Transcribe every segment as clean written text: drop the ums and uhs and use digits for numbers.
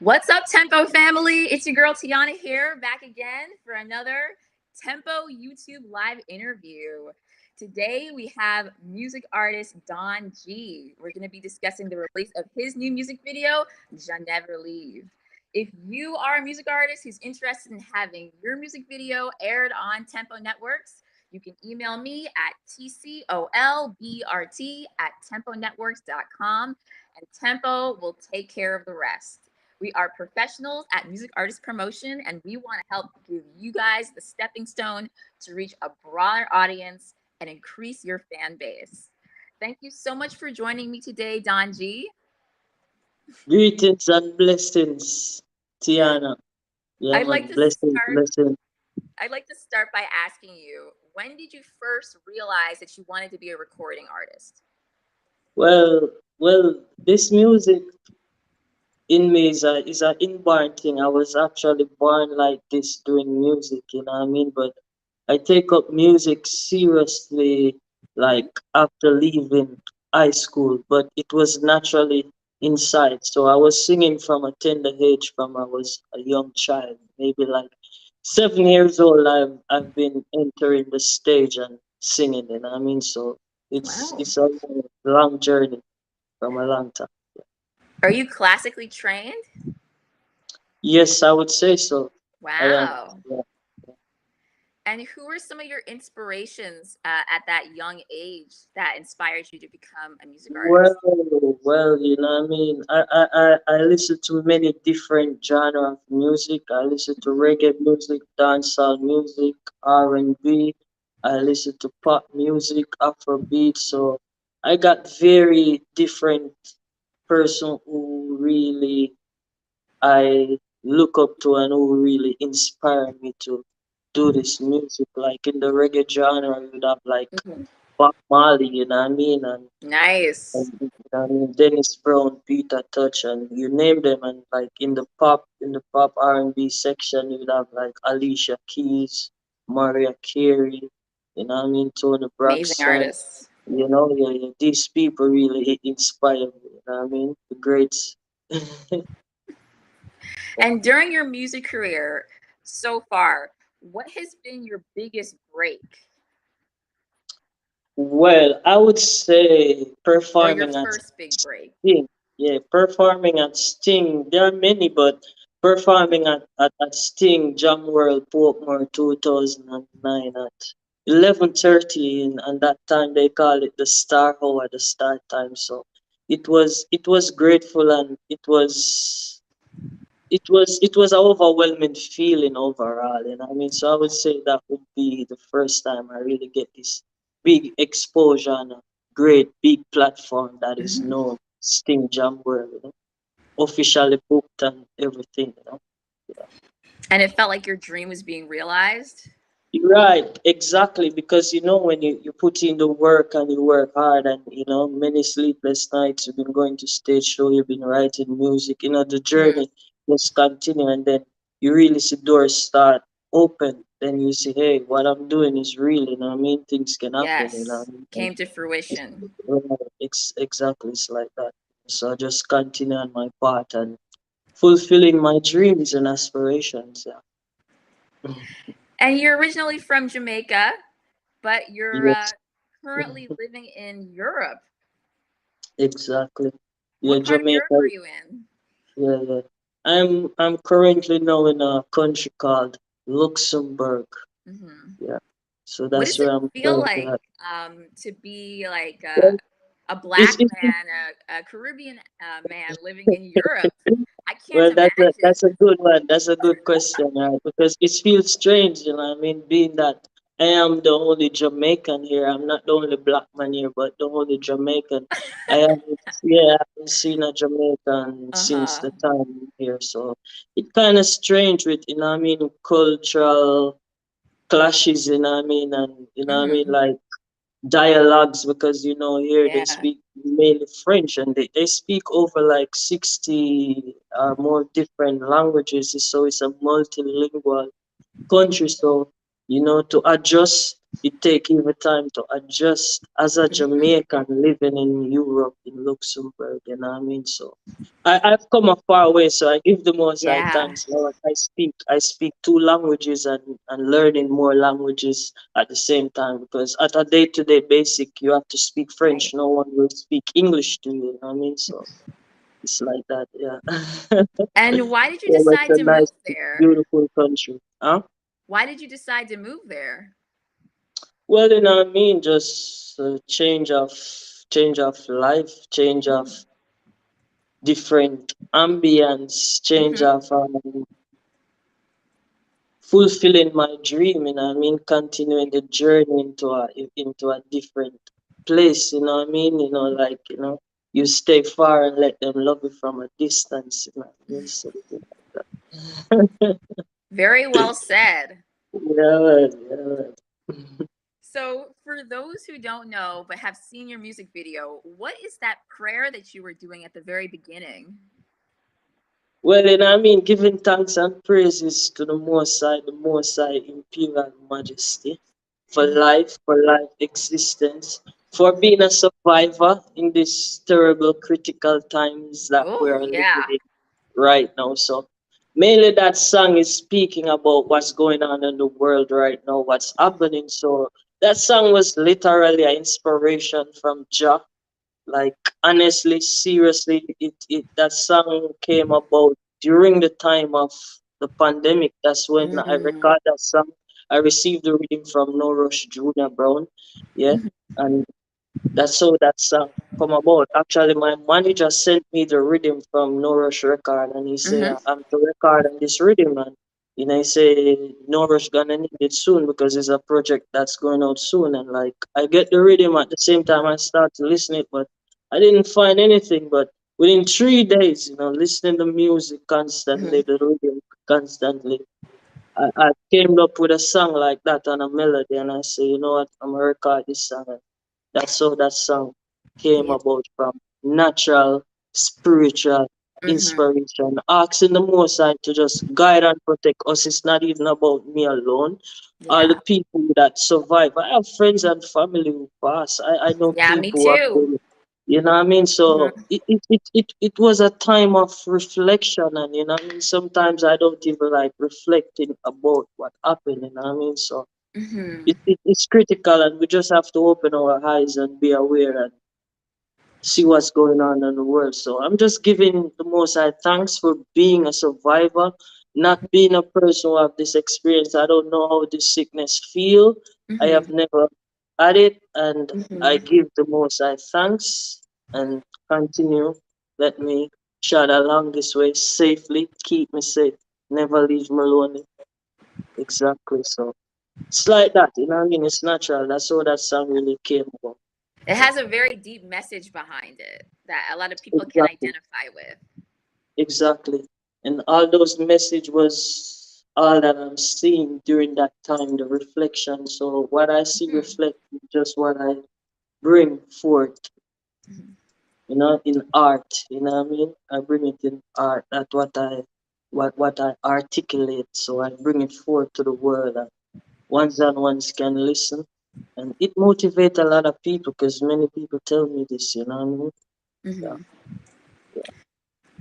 What's up, Tempo family? It's your girl Tiana here, back again for another Tempo YouTube live interview. Today we have music artist Don G. We're going to be discussing the release of his new music video, Jah Never Leave. If you are a music artist who's interested in having your music video aired on Tempo Networks, you can email me at tcolbrt@temponetworks.com, and Tempo will take care of the rest. We are professionals at music artist promotion, and we want to help give you guys the stepping stone to reach a broader audience and increase your fan base. Thank you so much for joining me today, Don G. Greetings and blessings, Tiana. Yeah, I'd like man, to blessings, start. blessings. I'd like to start by asking you, when did you first realize that you wanted to be a recording artist? Well, this music in me is a inborn thing. I was actually born like this doing music, you know what I mean? But I take up music seriously Mm-hmm. like after leaving high school, but it was naturally inside. So I was singing from a tender age from I was a young child, maybe like 7 years old. I've been entering the stage and singing, you know what I mean? So Wow. it's a long journey from a long time. Are you classically trained? Yes, I would say so. I am. Wow. Yeah. And who were some of your inspirations at that young age that inspired you to become a music Well, artist? you know what I mean? I listen to many different genre of music. I listen to Mhm. reggae music, dancehall music, R&B. I listen to pop music, Afrobeat. So I got very different person who really I look up to and who really inspire me to do this music. Like in the reggae genre, you'd have like Mhm. Bob Marley, you know what I mean? And Nice. Dennis Brown, Peter Touch, and you name them. And like in the pop R&B section, you'd have like Alicia Keys, Mariah Carey, you know what I mean, Tony Amazing Braxton. artists. Yeah. These people really inspire me. You know what I mean, the greats. And during your music career so far, what has been your biggest break Well, I would say or your performing at first big break? Sting. Yeah, performing at Sting. There are many, but performing at Sting Jam World Portmore 2009 at 11:30, and that time they call it the Star Hour, the start time. So it was grateful, and it was an overwhelming feeling overall, you know what I mean? So I would say that would be the first time I really get this big exposure on a great big platform that is Mhm. known, Sting Jam World, officially booked and everything. Yeah. And it felt like your dream was being realized? Right, exactly, because when you put in the work and you work hard and many sleepless nights, you've been going to stage show, you've been writing music, the Mhm. journey just continue, and then you really see doors start open, then you see, hey, what I'm doing is real, what I mean, things can happen, Yes, what I mean? And came to fruition. exactly, it's like that. So I just continue on my path and fulfilling my dreams and aspirations, yeah. And you're originally from Jamaica, but you're Yes. currently living in Europe. Exactly. Yeah, What part of Europe Jamaica. are you in? Yeah. I'm currently now in a country called Luxembourg. Hmm. Yeah. So What that's does it where I'm feel currently like at. to be like Well, a it's, black it's man, a Caribbean man living in Europe? I can't well, that's a imagine. good one. That's a good question, right? Because it feels strange, I mean, being that I am the only Jamaican here. I'm not the only black man here, but the only Jamaican. I haven't seen a Jamaican Uh since huh. the time I'm here. So it kind of strange with, I mean, cultural clashes, I mean, and, I mean, Hmm. like dialogues, because here they Yeah. speak mainly French, and they speak over like 60 more different languages, so it's a multilingual country. So To adjust. It take even time to adjust as a Mhm. Jamaican living in Europe, in Luxembourg, you know what I mean? So I've come a far way, so I give the most high Yeah. thanks, Lord. I speak two languages and learning more languages at the same time, because at a day-to-day basic you have to speak French. Right. No one will speak English to you, you know what I mean? So it's like that, yeah. And why did you Yeah, but it's decide a to move nice, there? beautiful country. Huh? Why did you decide to move there? Well, you know what I mean? Just change of life, change of Mm. different ambience, change Mhm. of fulfilling my dream. You know what I mean? Continuing the journey into a different place. You know what I mean? Like you stay far and let them love you from a distance. You know what I mean? Something like that. Very well said. Yeah, man, yeah, man. So, for those who don't know but have seen your music video, what is that prayer that you were doing at the very beginning? Well, giving thanks and praises to the Most High Imperial Majesty, for life existence, for being a survivor in these terrible, critical times that we Oh, are living yeah. in right now. So, mainly that song is speaking about what's going on in the world right now, what's happening. So, that song was literally an inspiration from Jah. Like honestly, seriously, that song came about during the time of the pandemic. That's when I Mm. record that song. I received the reading from No Rush Junior Brown. Yeah. Mhm. And that's how that song come about. Actually, my manager sent me the rhythm from No Rush Record, and he say Mhm. I'm to record on this rhythm, and he say No Rush gonna need it soon because it's a project that's going out soon. And like I get the rhythm at the same time I start to listen it, but I didn't find anything. But within 3 days, listening to music constantly, Mhm. the rhythm constantly, I came up with a song like that on a melody, and I say, you know what, I'm gonna record this song. And that's how that song came Yeah. about, from natural, spiritual Mhm. inspiration. Asking the Most High to just guide and protect us. It's not even about me alone. All the Yeah. people that survive. I have friends and family who pass. I know Yeah, me people who have too. been, you know what I mean? So Mhm. it was a time of reflection, and sometimes I don't even like reflecting about what happened, you know what I mean? So Mhm. it's critical, and we just have to open our eyes and be aware and see what's going on in the world. So I'm just giving the Most High thanks for being a survivor, not being a person who have this experience. I don't know how this sickness feel. I have Mhm. never had it, and I Mhm. give the Most High thanks and continue. Let me shot along this way safely. Keep me safe. Never leave me lonely. Exactly. So it's like that, you know what I mean? It's natural. That's how that song really came about. It has a very deep message behind it that a lot of people can Exactly. identify with. Exactly. And all those message was all that I'm seeing during that time, the reflection. So what I see Mhm. reflect is just what I bring forth, Mhm. in art. You know what I mean? I bring it in art. That's what I articulate. So I bring it forth to the world, and ones and ones can listen. And it motivates a lot of people, because many people tell me this, you know what I mean? Yeah. Mhm.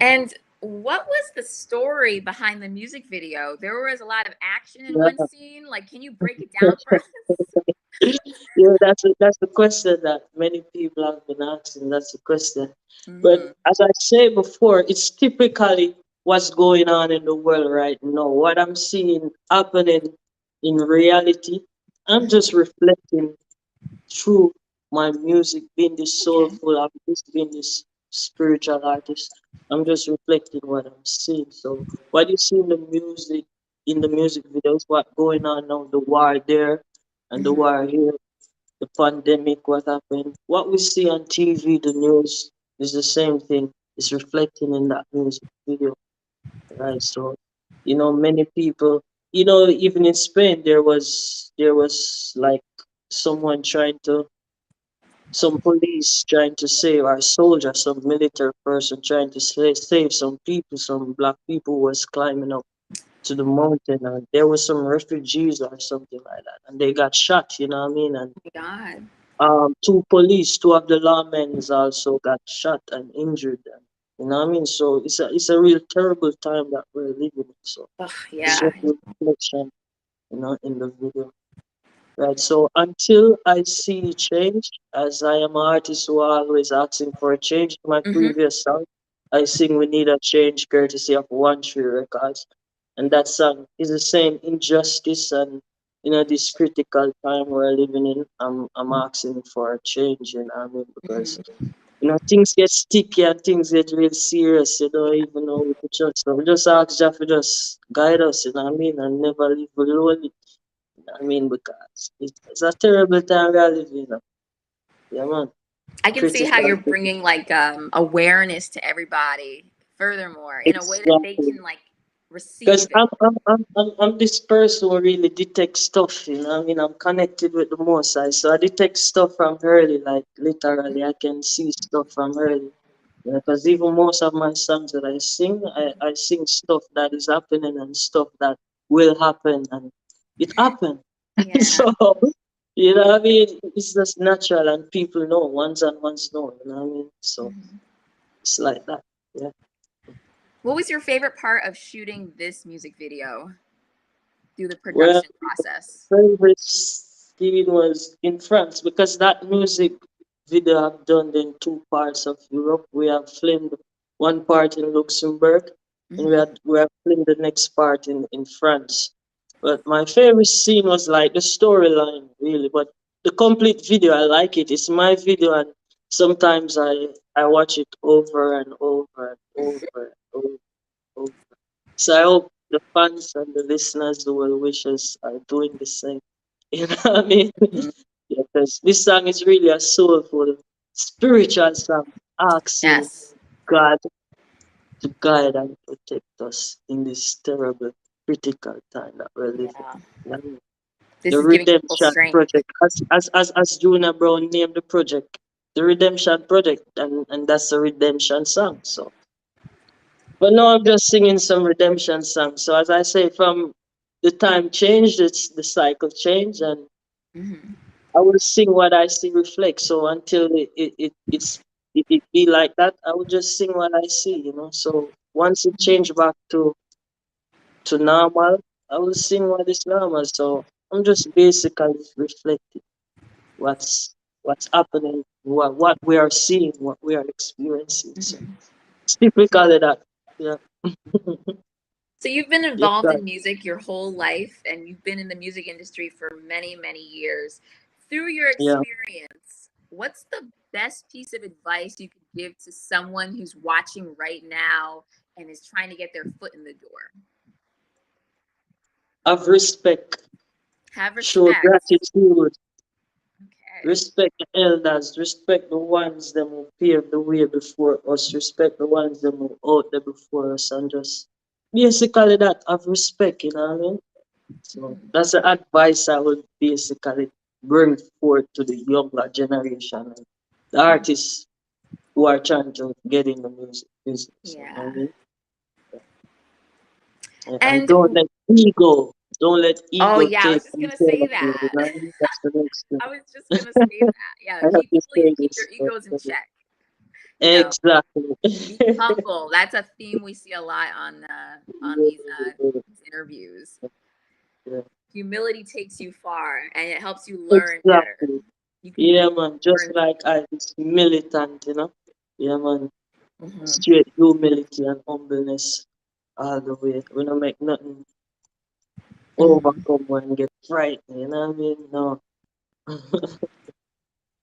And what was the story behind the music video? There was a lot of action in one Yeah. scene. Like, can you break it down for us? Yeah, that's the question that many people have been asking. That's the question. But Mhm. as I said before, it's typically what's going on in the world right now. What I'm seeing happening in reality, I'm Mhm. just reflecting through my music, being this Okay. soulful artist, being this spiritual artist. I'm just reflecting what I'm seeing. So what you see in the music videos, what going on now, the war there and the Mhm. war here, the pandemic, what happened. What we see on TV, the news, is the same thing. It's reflecting in that music video, right? So, many people, even in Spain, there was like someone some police trying to save our soldier, some military person trying to save some people, some black people was climbing up. to the mountain, and there were some refugees or something like that, and they got shot. You know what I mean? And Oh my God. two of the lawmen also got shot and injured. And, you know what I mean? So it's a real terrible time that we're living in. So Ugh, it's yeah. just a reflection, in the video. Right. So until I see change, as I am an artist who are always asking for a change in my Mm-hmm. previous song, I sing We Need a Change courtesy of One Tree Records. And that song is the same injustice and this critical time we're living in. I'm asking for a change, I mean, because Mm-hmm. things get sticky and things get real serious, even though we could just so we just ask Jah to just guide us, what I mean, and never leave us alone. I mean, because it's a terrible time we are living in. Yeah, man. I can see how Critical. you're bringing like awareness to everybody. Furthermore, in a way that they Exactly. can like Because receive it. I'm this person who really detects stuff, I mean, I'm connected with the Most High, so I detect stuff from early, like literally, I can see stuff from early. Because even most of my songs that I sing, I sing stuff that is happening and stuff that will happen, and it happened. Yeah. So, what I mean? It's just natural, and people know, ones and ones know, what I mean? So, Mhm. it's like that. Yeah. What was your favorite part of shooting this music video through the Well, production process? favorite scene was in France because that music video I've done in two parts of Europe. We have filmed one part in Luxembourg and we Mm-hmm. had we have filmed the next part in France. But my favorite scene was like the storyline really, but the complete video I like it. It's my video and sometimes I watch it over and over and over and over. So I hope the fans and the listeners, the well wishers, are doing the same. You know what I mean? Mm-hmm. Yeah, because this song is really a soulful, spiritual song, asking Yes. God to guide and protect us in this terrible, critical time that we're living. Yeah. You know what I mean? This The is giving people Redemption strength. Project, as Juna Brown named the project, the Redemption Project, and that's a redemption song. So. But now I'm just singing some redemption songs. So as I say, from the time changed, it's the cycle changed, and Mm-hmm. I will sing what I see reflect. So until it be like that, I will just sing what I see. So once it change back to normal, I will sing what is normal. So I'm just basically reflecting what's what's happening, what we are seeing, what we are experiencing. So Mm-hmm. it's typically that. Yeah. So you've been Yeah. involved in music your whole life, and you've been in the music industry for many, many years. Through your Yeah. experience, what's the best piece of advice you could give to someone who's watching right now and is trying to get their foot in the door? Have respect, Have show respect. gratitude, Okay. respect the elders, respect the ones them who paved the way before us, respect the ones them who out there before us, and just basically that have respect, what I mean? So Mhm. that's the advice I would basically bring forth to the younger generation and the artists who are trying to get in the music business, you know what I Yeah. mean? Yeah, and And don't let oh ego yeah, I take was just gonna control say of you, that. what I mean? That's the next thing. I was just gonna say that. Yeah, I have to please say keep this. your egos in check. You know, Exactly. be humble. That's a theme we see a lot on these interviews. Yeah, Humility takes you far, and it helps you learn better. exactly. You can Yeah, man. Just learn. like I was militant. Yeah, man. Mhm. Straight humility and humbleness all the way. We don't make nothing Mhm. overcome and get frightened. You know what I mean? No.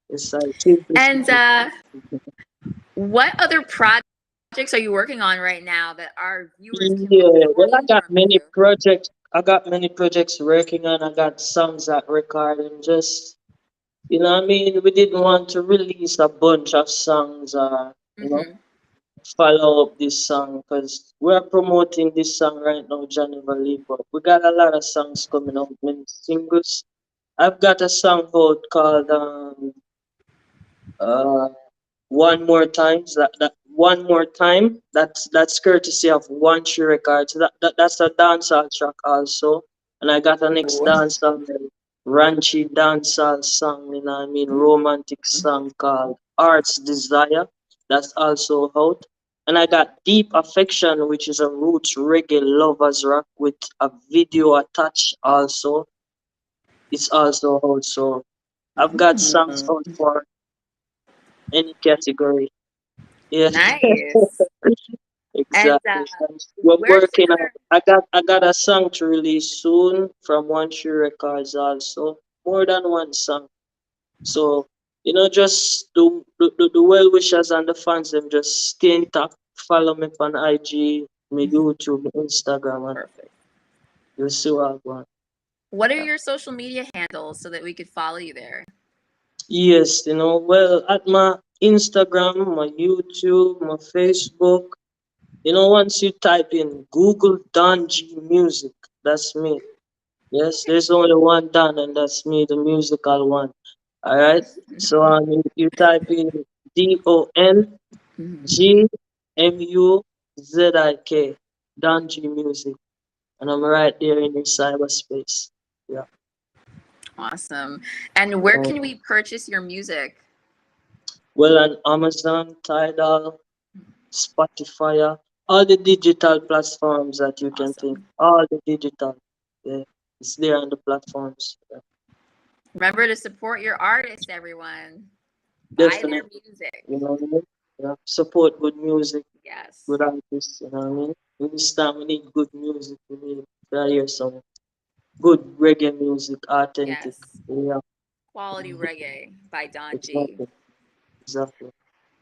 It's like simplicity. And what other projects are you working on right now that our viewers can look Yeah, well, forward from you? I got many projects working on. I got songs that recording. Just what I mean, we didn't want to release a bunch of songs, Hmm. follow up this song because we're promoting this song right now, Jah Never Leave. But we got a lot of songs coming out, many singles. I've got a song called uh One More Times. That One More Time. That's courtesy of One Tree Records. That's a dancehall track also. And I got a next Ooh. dancehall, ranchy dancehall song. You know what I mean? Romantic song called Art's Desire. That's also out. And I got Deep Affection, which is a roots reggae lovers rock with a video attached also. It's also out. So I've got songs Mm, out for any category. Yeah. nice. And Exactly. We're where can working on. our I got a song to release soon from One Tree Records also. More than one song. So just the well wishers and the fans them just stay in touch. Follow me on IG, my YouTube, my Instagram, and perfect? you'll see what I want. What are Yeah. your social media handles so that we could follow you there? Yes, well at my Instagram, my YouTube, my Facebook. Once you type in Google Don G Music, that's me. Yes, there's only one Don, and that's me, the musical one. All right. So you type in Mhm. DonGmusic, Don G Music, and I'm right there in the cyberspace. Yeah. Awesome. And where Um, can we purchase your music? well, on Amazon, Tidal, Spotify, all the digital platforms that you can think, Awesome. all the digital. Yeah, it's there on the platforms. Yeah, Remember to support your artists, everyone. Buy their definitely. music. You know what I mean? Yeah. Support good music, Yes. good artists. You know what I mean? In this time, we need good music. We need to hear some good reggae music, authentic. Yes. Yeah, Quality reggae by Don G. exactly, exactly.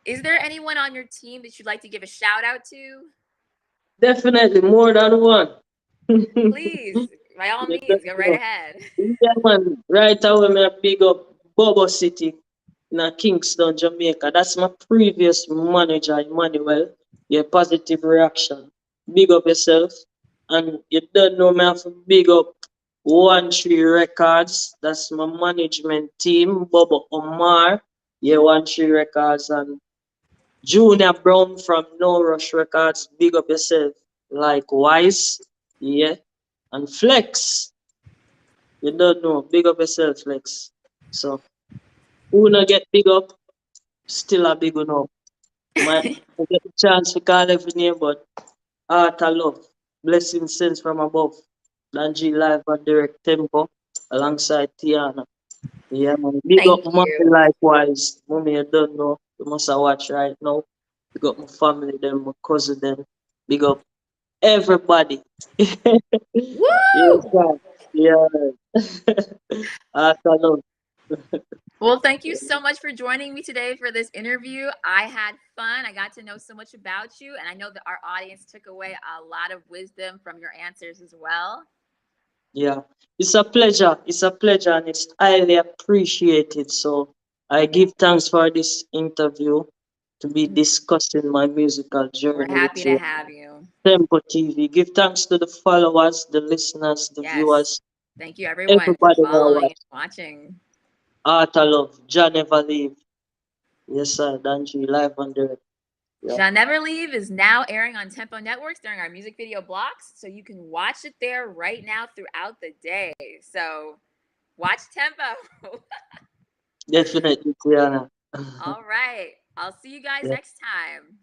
Is there anyone on your team that you'd like to give a shout out to? Definitely more than one. Please, by all You don't means, go right know. ahead. Yeah, man. Right away, me a big up Bobo City in Kingston, Jamaica. That's my previous manager, Emmanuel. Yeah, positive reaction. Big up yourself. And you don't know me have to big up One Tree Records. That's my management team. Bobo Omar. Yeah, One Tree Records. And Junior Brown from No Rush Records. Big up yourself. Likewise. Yeah. And Flex. You don't know. Big up yourself, Flex. So, who not get big up, still a big one up. Might not get the chance to call every name, but heart of love. Blessing sends from above. Danji live and direct tempo alongside Tiana. Yeah, man. Big up Thank mommy you. likewise. Mommy, you don't know. You must have watch right now. Big up my family, them, my cousin, them. Big up everybody. Yes, Woo! sir. Yeah. Heart of love. Well, thank you so much for joining me today for this interview. I had fun. I got to know so much about you, and I know that our audience took away a lot of wisdom from your answers as well. Yeah, it's a pleasure. It's a pleasure and it's highly appreciated. So I give thanks for this interview to be discussing my musical We're journey happy with to you. have you. Tempo TV. Give thanks to the followers, the listeners, the Yes. viewers, Thank you, everyone, for everybody that following watch. and watching. Art of Love, Jah Never Leave. Yes, sir. Danji, live on direct. Yeah. Jah Never Leave is now airing on Tempo Networks during our music video blocks, so you can watch it there right now throughout the day. So watch Tempo. Definitely, Tiana. All right. I'll see you guys Yeah. next time.